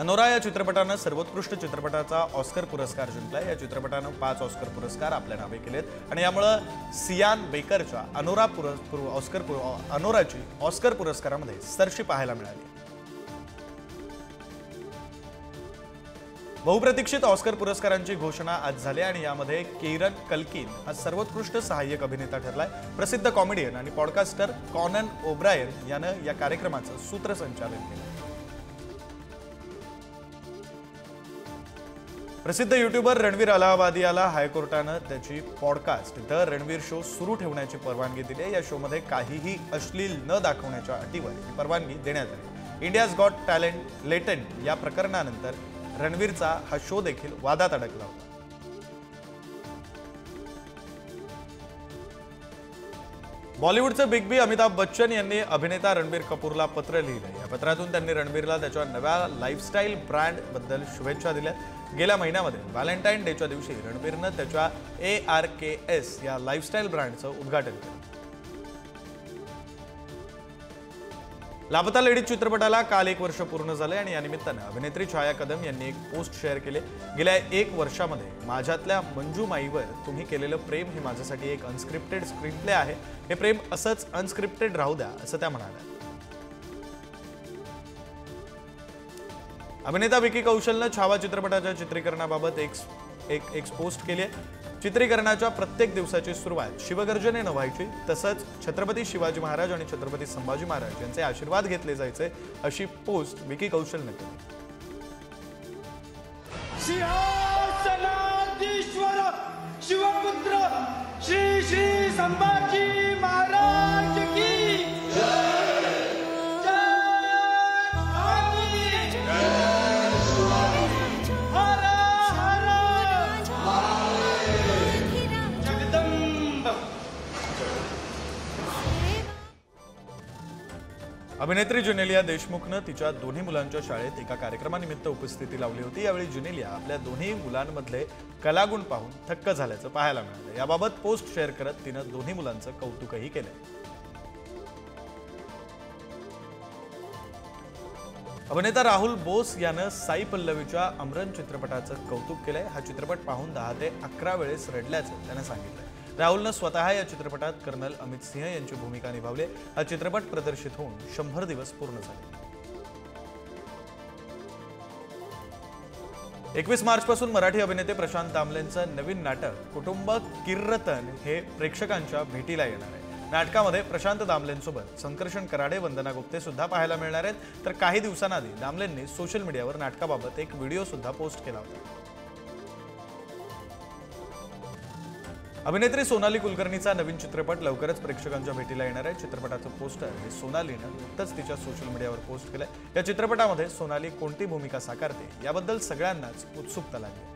Anora या चित्रपटानं सर्वोत्कृष्ट चित्रपटाचा ऑस्कर पुरस्कार जिंकला। या चित्रपटानं 5 ऑस्कर पुरस्कार आपल्या नावे केलेत आणि यामुळे सियान बेकरच्या अनोराची ऑस्कर पुरस्कारामध्ये सरशी पाहायला मिळाली। बहुप्रतीक्षित ऑस्कर पुरस्कारांची घोषणा आज झाली आणि यामध्ये कीरन कल्किन हा सर्वोत्कृष्ट सहाय्यक अभिनेता ठरलाय। प्रसिद्ध कॉमेडियन आणि पॉडकास्टर कॉनन ओब्रायन यानं या कार्यक्रमाचं सूत्रसंचालन केलं। प्रसिद्ध यूट्यूबर रणवीर अलाहाबादियाला हायकोर्टानं त्याची पॉडकास्ट द रणवीर शो सुरू ठेवण्याची परवानगी दिली आहे। या शोमध्ये काहीही अश्लील न दाखवण्याच्या अटीवर ही परवानगी देण्यात आली। इंडियाज गॉट टॅलेंट लेटंट या प्रकरणानंतर रणवीरचा हा शो देखील वादात अडकला होता। बॉलिवूडचे बिग बी अमिताभ बच्चन यांनी अभिनेता रणबीर कपूरला पत्र लिहिलं। या पत्रातून त्यांनी रणबीरला त्याच्या नव्या लाईफस्टाईल ब्रँड बद्दल शुभेच्छा दिल्या। गेल्या महिन्यामध्ये व्हॅलेंटाईन डेच्या दिवशी रणबीरनं त्याच्या ARKS या लाईफस्टाईल ब्रँडचं उद्घाटन केलं। लापता लेडीज चित्रपटाला काल 1 वर्ष पूर्ण झाले आणि या निमित्तानं अभिनेत्री छाया कदम यांनी एक पोस्ट शेअर केले। गेल्या 1 वर्षामध्ये माझ्यातल्या मंजूमाईवर तुम्ही केलेलं प्रेम हे माझ्यासाठी एक अनस्क्रिप्टेड स्क्रीनप्ले आहे। हे प्रेम असंच अनस्क्रिप्टेड राहू द्या असं त्या म्हणाल्या। अभिनेता विकी कौशलनं छावा चित्रपटाच्या चित्रीकरणाबाबत एक पोस्ट केली आहे। चित्रीकरणाच्या प्रत्येक दिवसाची सुरुवात शिवगर्जनेनं व्हायची, तसंच छत्रपती शिवाजी महाराज आणि छत्रपती संभाजी महाराज यांचे आशीर्वाद घेतले जायचे अशी पोस्ट विकी कौशलने केली। सिंहासनाधीश्वर शिवपुत्र श्री श्री संभाजी महाराज की अभिनेत्री जुनेलिया देशमुखनं तिच्या दोन्ही मुलांच्या शाळेत एका कार्यक्रमानिमित्त उपस्थिती लावली होती। यावेळी जुनेलिया आपल्या दोन्ही मुलांमधले कलागुण पाहून थक्क झाल्याचं पाहायला मिळालं। याबाबत पोस्ट शेअर करत तिनं दोन्ही मुलांचं कौतुकही केलं। अभिनेता राहुल बोस यानं साई पल्लवीच्या अमरन चित्रपटाचं कौतुक केलंय। हा चित्रपट पाहून 10 ते 11 वेळेस रडल्याचं त्यानं सांगितलंय। राहुलनं स्वतः या चित्रपटात कर्नल अमित सिंह यांची भूमिका निभावली। हा चित्रपट प्रदर्शित होऊन 100 दिवस पूर्ण झाले। 21 मार्चपासून मराठी अभिनेते प्रशांत दामलेंचं नवीन नाटक कुटुंब किर्रतन हे प्रेक्षकांच्या भेटीला येणार आहे। नाटकामध्ये प्रशांत दामलेंसोबत संकर्षण कराडे, वंदना गुप्ते सुद्धा पाहायला मिळणार आहेत। तर काही दिवसांआधी दामलेंनी सोशल मीडियावर नाटकाबाबत एक व्हिडिओ सुद्धा पोस्ट केला होता। अभिनेत्री सोनाली कुलकर्णीचा नवीन चित्रपट लवकरच प्रेक्षकांच्या भेटीला येणार आहे। चित्रपटाचं पोस्टर हे सोनालीनं नुकतंच तिच्या सोशल मीडियावर पोस्ट केलंय। या चित्रपटामध्ये सोनाली कोणती भूमिका साकारते याबद्दल सगळ्यांनाच उत्सुकता लागली।